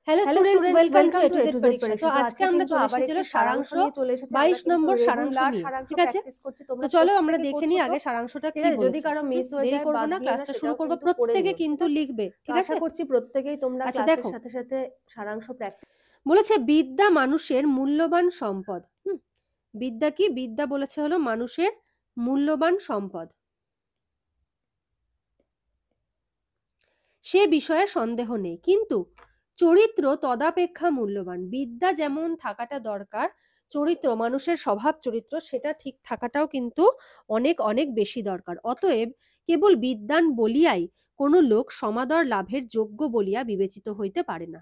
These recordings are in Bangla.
Hello hello students, students, welcome to welcome A to to A Z to Z পরীক্ষা। তো পরীক্ষা। তো আজকে আজকে আমরা কিন্তু চলে আবার এসেছি একটি সারাংশ সারাংশ নিয়ে চলে এসেছি। আমরা 22 কিন্তু নম্বর সারাংশ রেগুলার নিয়ে, সারাংশ ঠিক আছে? প্র্যাকটিস করছি। তো তোমরা চলো আমরা প্রত্যেকে দেখে করছো নিই তো, আগে সারাংশটা ঠিক কি আছে? যদি বলেছে। কারো মিস হয়ে দেরি যায় করবো বাদ না, দিও না, ক্লাসটা শুরু সেটাও করবো। কিন্তু পড়ে প্রত্যেকে নিও, ঠিক কিন্তু আছে? লিখবে, তো ঠিক আশা আছে? করছি প্রত্যেকেই তোমরা আচ্ছা ক্লাসের দেখো, সাথে সাথে সারাংশ প্র্যাকটিস। বলেছে বিদ্যা মানুষের মূল্যবান সম্পদ। বিদ্যা কি? বিদ্যা বলেছে হলো মানুষের মূল্যবান সম্পদ, সে বিষয়ে সন্দেহ নেই, কিন্তু চরিত্র তদাপেক্ষা মূল্যবান। বিদ্যা যেমন থাকাটা দরকার, চরিত্র মানুষের স্বভাব চরিত্র সেটা ঠিক থাকাটাও কিন্তু অনেক অনেক বেশি দরকার। অতএব কেবল বিদ্বান বলিয়াই কোনো লোক সমাদর লাভের যোগ্য বলিয়া বিবেচিত হইতে পারে না।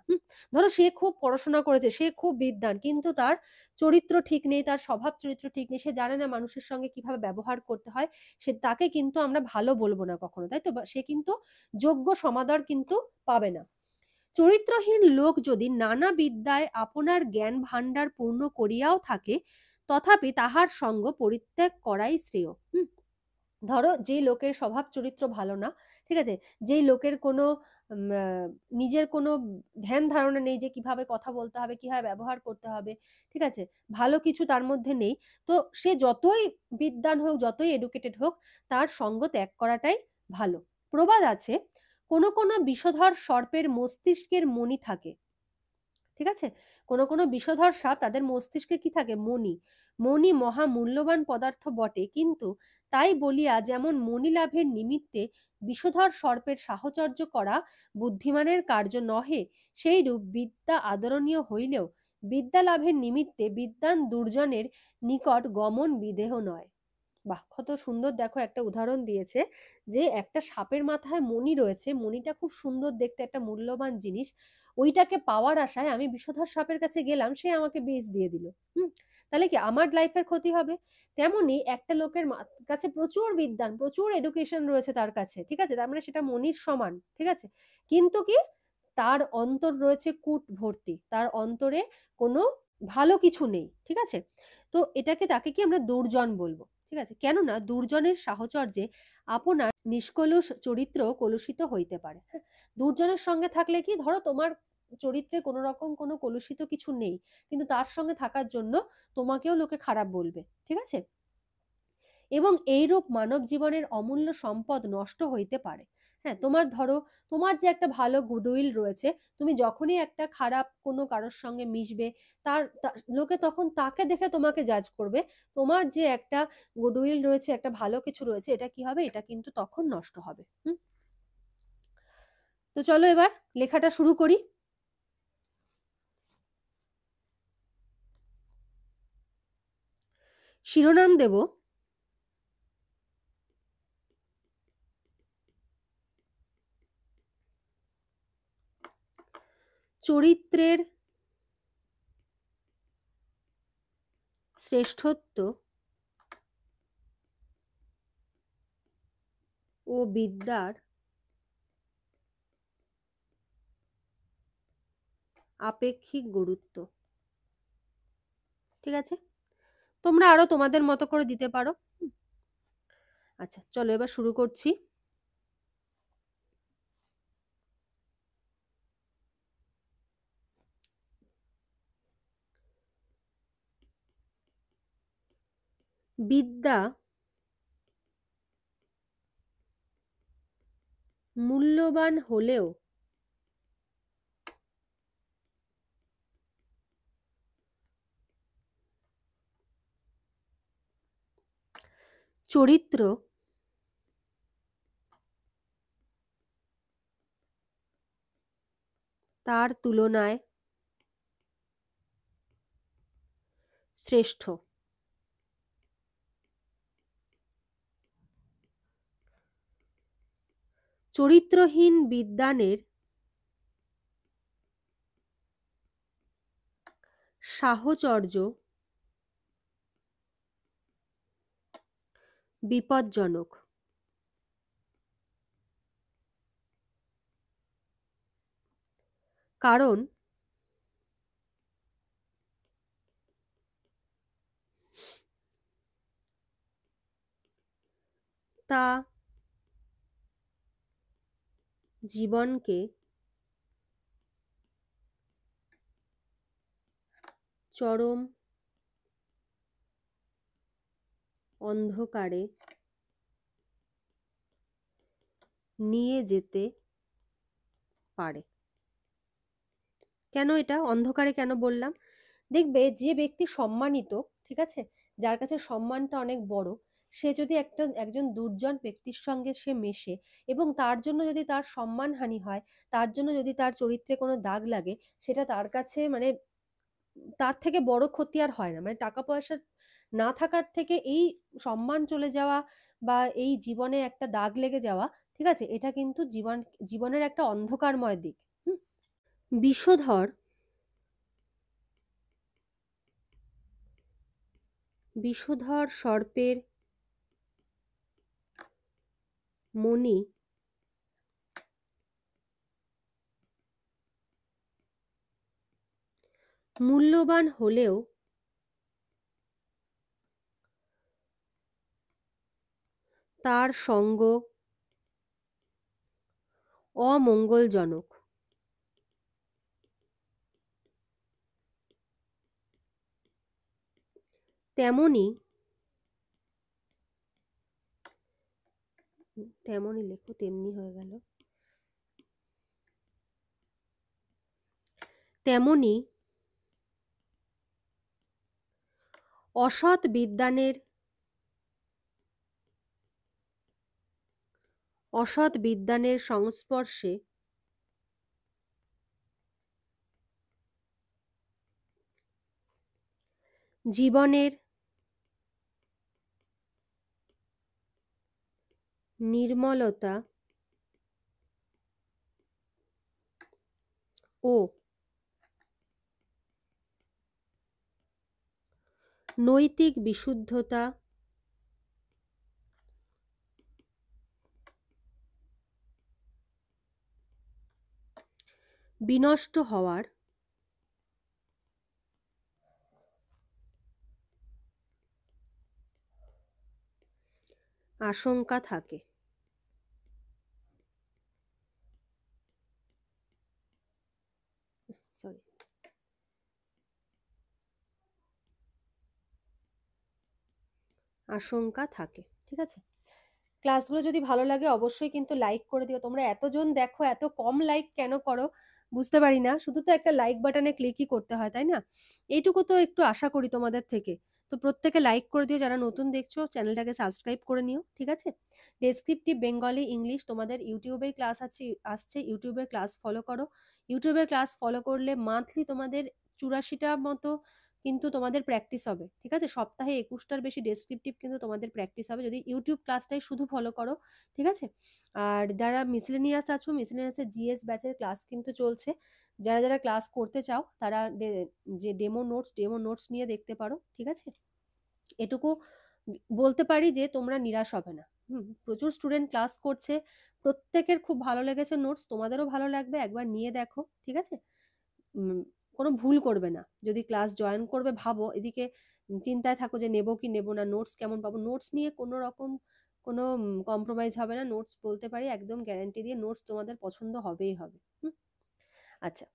ধরো সে খুব পড়াশোনা করেছে, সে খুব বিদ্বান, কিন্তু তার চরিত্র ঠিক নেই, তার স্বভাব চরিত্র ঠিক নেই, সে জানে না মানুষের সঙ্গে কিভাবে ব্যবহার করতে হয়, সে তাকে কিন্তু আমরা ভালো বলবো না কখনো, তাই তো? সে কিন্তু যোগ্য সমাদর কিন্তু পাবে না। চরিত্রহীন লোক যদি নানা বিদ্যায় আপনার জ্ঞান ভাণ্ডার পূর্ণ করিয়াও থাকে, তথাপি তাহার সঙ্গ পরিত্যাগ করাই শ্রেয়। ধরো যে লোকের স্বভাব চরিত্র ভালো না, ঠিক আছে, যেই লোকের কোনো নিজের কোনো ধ্যান ধারণা নেই যে কিভাবে কথা বলতে হবে, কিভাবে ব্যবহার করতে হবে, ঠিক আছে, ভালো কিছু তার মধ্যে নেই, তো সে যতই বিদ্বান হোক, যতই এডুকেটেড হোক, তার সঙ্গ ত্যাগ করাটাই ভালো। প্রবাদ আছে, কোনো কোনো বিষধর সর্পের মস্তিষ্কের মণি থাকে, ঠিক আছে, কোনো কোনো বিষধর সাপ তাদের মস্তিষ্কে কি থাকে? মণি। মণি মহা মূল্যবান পদার্থ বটে, কিন্তু তাই বলিয়া যেমন মণি লাভের নিমিত্তে বিষধর সর্পের সাহচর্য করা বুদ্ধিমানের কার্য নহে, সেইরূপ বিদ্যা আদরণীয় হইলেও বিদ্যা লাভের নিমিত্তে বিদ্বান দুর্জনের নিকট গমন বিদেহ নয়। বাহ, কত সুন্দর! দেখো একটা উদাহরণ দিয়েছে যে একটা সাপের মাথায় মণি রয়েছে, মণিটা খুব সুন্দর দেখতে, একটা মূল্যবান জিনিস, ওইটাকে পাওয়ার আশায় আমি বিষধর সাপের কাছে গেলাম, সে আমাকে বিষ দিয়ে দিল। তাহলে কি আমার লাইফের ক্ষতি হবে? তেমনি একটা লোকের কাছে প্রচুর বিদ্যান, প্রচুর এডুকেশন রয়েছে তার কাছে, ঠিক আছে, তার মানে সেটা মণির সমান, ঠিক আছে, কিন্তু কি তার অন্তর রয়েছে কূট ভর্তি, তার অন্তরে কোনো ভালো কিছু নেই, ঠিক আছে? তো এটাকে, তাকে কি আমরা দুর্জন বলবো, ঠিক আছে? কেননা দুর্জনের সাহচর্যে আপনার নিষ্কলুষ চরিত্র কলুষিত হইতে পারে। হ্যাঁ, দুর্জনের সঙ্গে থাকলে কি, ধরো তোমার চরিত্রে কোনো রকম কোনো কলুষিত কিছু নেই, কিন্তু তার সঙ্গে থাকার জন্য তোমাকেও লোকে খারাপ বলবে, ঠিক আছে? এবং এইরূপ মানব জীবনের অমূল্য সম্পদ নষ্ট হইতে পারে। হ্যাঁ, তোমার ধরো, তোমার যে একটা ভালো গুডউইল রয়েছে, তুমি যখনই একটা খারাপ কোনো কারোর সঙ্গে মিশবে, লোকে তখন তাকে দেখে তোমাকে জাজ করবে। তোমার যে একটা গুডউইল রয়েছে, একটা ভালো কিছু রয়েছে, এটা কি হবে? এটা কিন্তু তখন নষ্ট হবে। তো চলো এবার লেখাটা শুরু করি। শিরোনাম দেব চরিত্রের শ্রেষ্ঠত্ব ও বিদ্যার আপেক্ষিক গুরুত্ব। ঠিক আছে, তোমরা আরো তোমাদের মতো করে দিতে পারো। আচ্ছা চলো এবার শুরু করছি। বিদ্যা মূল্যবান হলেও চরিত্র তার তুলনায় শ্রেষ্ঠ। চরিত্রহীন বিদ্বানের সাহচর্য বিপজ্জনক, কারণ তা জীবনকে চরম অন্ধকারে নিয়ে যেতে পারে। কেন এটা অন্ধকারে কেন বললাম? দেখবে যে ব্যক্তি সম্মানিত, ঠিক আছে, যার কাছে সম্মানটা অনেক বড়, সে যদি একজন দুর্জন ব্যক্তির সঙ্গে সে মেশে এবং তার জন্য যদি তার সম্মানহানি হয়, তার জন্য যদি তার চরিত্রে কোনো দাগ লাগে, সেটা তার কাছে মানে তার থেকে বড় ক্ষতি আর হয় না। মানে টাকা পয়সা না থাকার থেকে এই সম্মান চলে যাওয়া বা এই জীবনে একটা দাগ লেগে যাওয়া, ঠিক আছে, এটা কিন্তু জীবনের একটা অন্ধকারময় দিক। হুম? বিষধর বিষধর সর্পের মণি মূল্যবান হলেও তার সঙ্গ অমঙ্গলজনক। তেমনি তেমনি লেখো, তেমনি হয়ে গেল। তেমনি অসৎ বিদ্বানের সংস্পর্শে জীবনের নির্মলতা ও নৈতিক বিশুদ্ধতা বিনষ্ট হওয়ার আশঙ্কা থাকে। সরি, আশঙ্কা থাকে। ঠিক আছে, ক্লাসগুলো যদি ভালো লাগে অবশ্যই কিন্তু লাইক করে দিও। তোমরা এতজন দেখো, এত কম লাইক কেন করো বুঝতে পারি না। শুধু তো একটা লাইক বাটনে ক্লিকই করতে হয়, তাই না? এইটুকু তো একটু আশা করি তোমাদের থেকে। তো প্রত্যেকে লাইক করে দিও, যারা নতুন দেখছো চ্যানেলটাকে সাবস্ক্রাইব করে নিও, ঠিক আছে? ডেসক্রিপটিভ বেঙ্গলি ইংলিশ তোমাদের ইউটিউবেই ক্লাস আসছে, ইউটিউবের ক্লাস ফলো করো। ইউটিউবের ক্লাস ফলো করলে মান্থলি তোমাদের 84টা মতো কিন্তু তোমাদের প্র্যাকটিস হবে, ঠিক আছে? সপ্তাহে 21টার বেশি ডেসক্রিপটিভ কিন্তু তোমাদের প্র্যাকটিস হবে যদি ইউটিউব ক্লাসটাই শুধু ফলো করো, ঠিক আছে? আর যারা মিসেলেনিয়াস আছো, মিসেলেনিয়াসের জিএস ব্যাচের ক্লাস কিন্তু চলছে। যারা যারা ক্লাস করতে চাও তারা যে ডেমো নোটস নিয়ে দেখতে পারো, ঠিক আছে? এটুকু বলতে পারি যে তোমরা নিরাশ হবে না। প্রচুর স্টুডেন্ট ক্লাস করছে, প্রত্যেকের খুব ভালো লেগেছে নোটস, তোমাদেরও ভালো লাগবে, একবার নিয়ে দেখো, ঠিক আছে? কোনো ভুল করবে না। যদি ক্লাস জয়েন করবে ভাবো, এদিকে চিন্তায় থাকো যে নেবো কি নেবো না, নোটস কেমন পাবো, নোটস নিয়ে কোনো রকম কোনো কম্প্রোমাইজ হবে না। নোটস বলতে পারি একদম গ্যারান্টি দিয়ে নোটস তোমাদের পছন্দ হবেই হবে। আচ্ছা,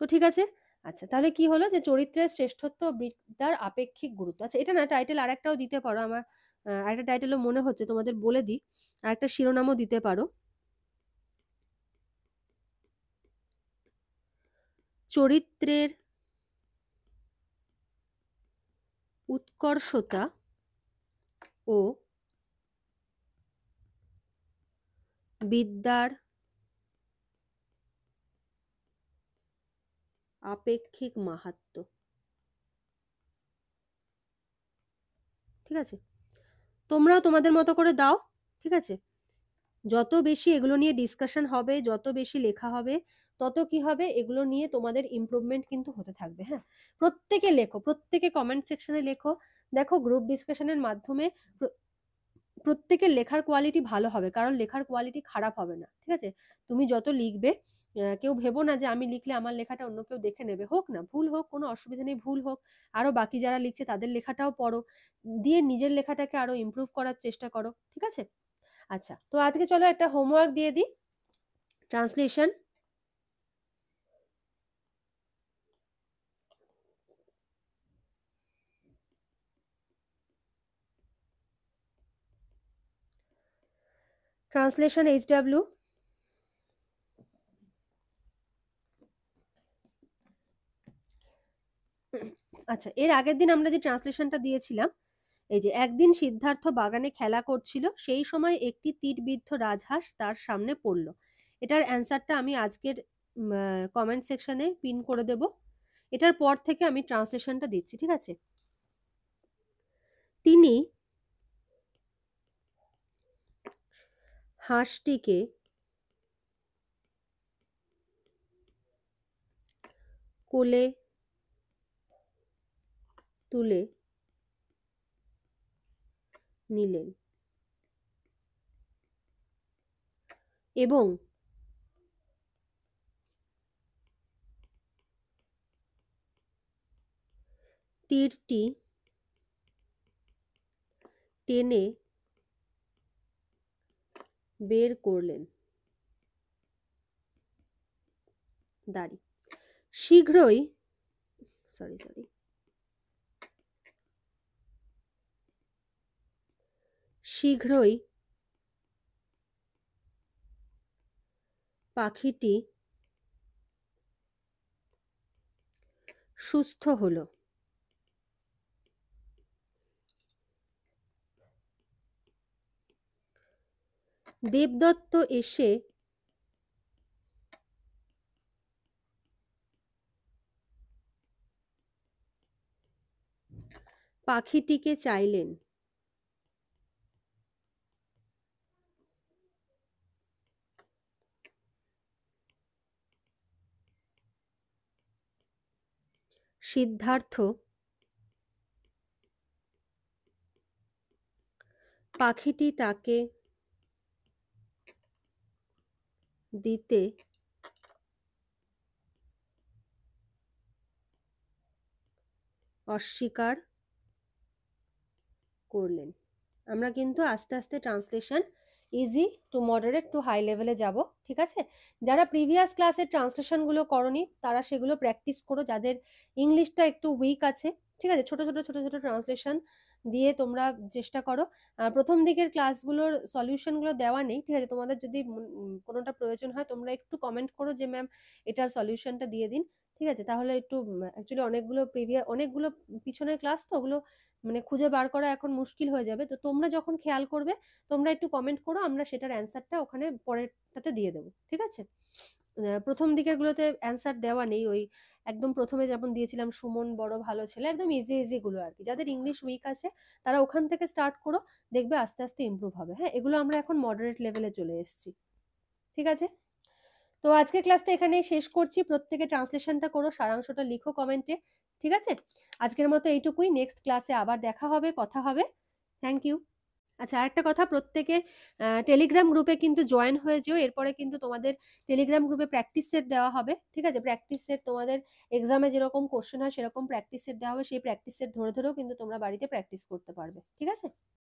তো ঠিক আছে। আচ্ছা, তাহলে কি হলো যে চরিত্রের শ্রেষ্ঠত্ব ও বিদ্যার আপেক্ষিক গুরুত্ব। আচ্ছা, এটা না টাইটেল আরেকটাও দিতে পারো। আমার আরেকটা টাইটেলও মনে হচ্ছে, তোমাদের বলে দিই, আরেকটা শিরোনামও দিতে পারো, চরিত্রের উৎকর্ষতা ও বিদ্যার আপেক্ষিক মাহাত্ম্য। ঠিক আছে, তোমরাও তোমাদের মতো করে দাও, ঠিক আছে? যত বেশি এগুলো নিয়ে ডিসকাশন হবে, যত বেশি লেখা হবে, তত কি হবে, এগুলো নিয়ে তোমাদের ইমপ্রুভমেন্ট কিন্তু হতে থাকবে। হ্যাঁ, প্রত্যেকে লেখো, প্রত্যেকে কমেন্ট সেকশনে লেখো। দেখো, গ্রুপ ডিসকাশনের মাধ্যমে প্রত্যেকের লেখার কোয়ালিটি ভালো হবে, কারণ লেখার কোয়ালিটি খারাপ হবে না, ঠিক আছে? তুমি যত লিখবে, কেউ ভেবো না যে আমি লিখলে আমার লেখাটা অন্য কেউ দেখে নেবে। হোক না, ভুল হোক, কোনো অসুবিধা নেই, ভুল হোক। আরো বাকি যারা লিখছে তাদের লেখাটাও পড়ো, দিয়ে নিজের লেখাটাকে আরো ইমপ্রুভ করার চেষ্টা করো, ঠিক আছে? আচ্ছা, তো আজকে চলো একটা হোমওয়ার্ক দিয়ে দিই, ট্রান্সলেশন। Translation HW। আচ্ছা, এর আগের দিন আমরা যে ট্রান্সলেশনটা দিয়েছিলাম, এই যে একদিন সিদ্ধার্থ বাগানে খেলা করছিল, সেই সময় একটি তীরবিদ্ধ রাজহাঁস তার সামনে পড়ল। এটার অ্যান্সারটা আমি আজকের কমেন্ট সেকশনে পিন করে দেব। এটার পর থেকে আমি ট্রান্সলেশনটা দিচ্ছি, ঠিক আছে? তিনি হাঁসটিকে কোলে তুলে নিলেন এবং তীরটি টেনে বের করলেন। দাঁড়ি। শীঘ্রই শীঘ্রই পাখিটি সুস্থ হলো। দেবদত্ত এসে পাখিটিকে চাইলেন। সিদ্ধার্থ পাখিটি তাকে দিতে অস্বীকার করলেন। আমরা কিন্তু আস্তে আস্তে translation easy to moderate to high লেভেলে যাব, ঠিক আছে? যারা প্রিভিয়াস ক্লাসের ট্রান্সলেশনগুলো করনি তারা সেগুলো প্র্যাকটিস করো। যাদের ইংলিশটা একটু উইক আছে, ঠিক আছে, ছোট ছোট ছোট ছোট ট্রান্সলেশন দিয়ে তোমরা চেষ্টা করো। প্রথম দিকের ক্লাসগুলোর সলিউশনগুলো দেওয়া নেই, ঠিক আছে? তোমাদের যদি কোনোটা প্রয়োজন হয় তোমরা একটু কমেন্ট করো যে ম্যাম এটার সলিউশনটা দিয়ে দিন, ঠিক আছে? তাহলে একটু অ্যাকচুয়ালি অনেকগুলো পিছনের ক্লাস তো ওগুলো মানে খুঁজে বার করা এখন মুশকিল হয়ে যাবে। তো তোমরা যখন খেয়াল করবে তোমরা একটু কমেন্ট করো, আমরা সেটার অ্যান্সারটা ওখানে পরেরটাতে দিয়ে দেবো, ঠিক আছে? প্রথম দিকের গুলোতে অ্যান্সার দেওয়া নেই, ওই একদম প্রথমে যেমন দিয়েছিলাম সুমন বড় ভালো ছেলে, একদম ইজি ইজি গুলো আর কি। যাদের ইংলিশ উইক আছে তারা ওখান থেকে স্টার্ট করো, দেখবে আস্তে আস্তে ইমপ্রুভ হবে। হ্যাঁ, এগুলো আমরা এখন মডারেট লেভেলে চলে এসেছি, ঠিক আছে? তো আজকের ক্লাসটা এখানেই শেষ করছি। প্রত্যেকে ট্রান্সলেশনটা করো, সারাংশটা লিখো কমেন্টে, ঠিক আছে? আজকের মতো এইটুকুই। নেক্সট ক্লাসে আবার দেখা হবে, কথা হবে। Thank you. আচ্ছা, আরেকটা কথা, প্রত্যেকে টেলিগ্রাম গ্রুপে কিন্তু জয়েন হয়ে যেও। এরপরে কিন্তু তোমাদের টেলিগ্রাম গ্রুপে প্র্যাকটিস সেট দেওয়া হবে, ঠিক আছে? প্র্যাকটিস সেট তোমাদের এক্সামে যেরকম কোশ্চেন হয় সেরকম প্র্যাকটিস সেট দেওয়া হবে। সেই প্র্যাকটিস সেট ধরে ধরেও কিন্তু তোমরা বাড়িতে প্র্যাকটিস করতে পারবে, ঠিক আছে?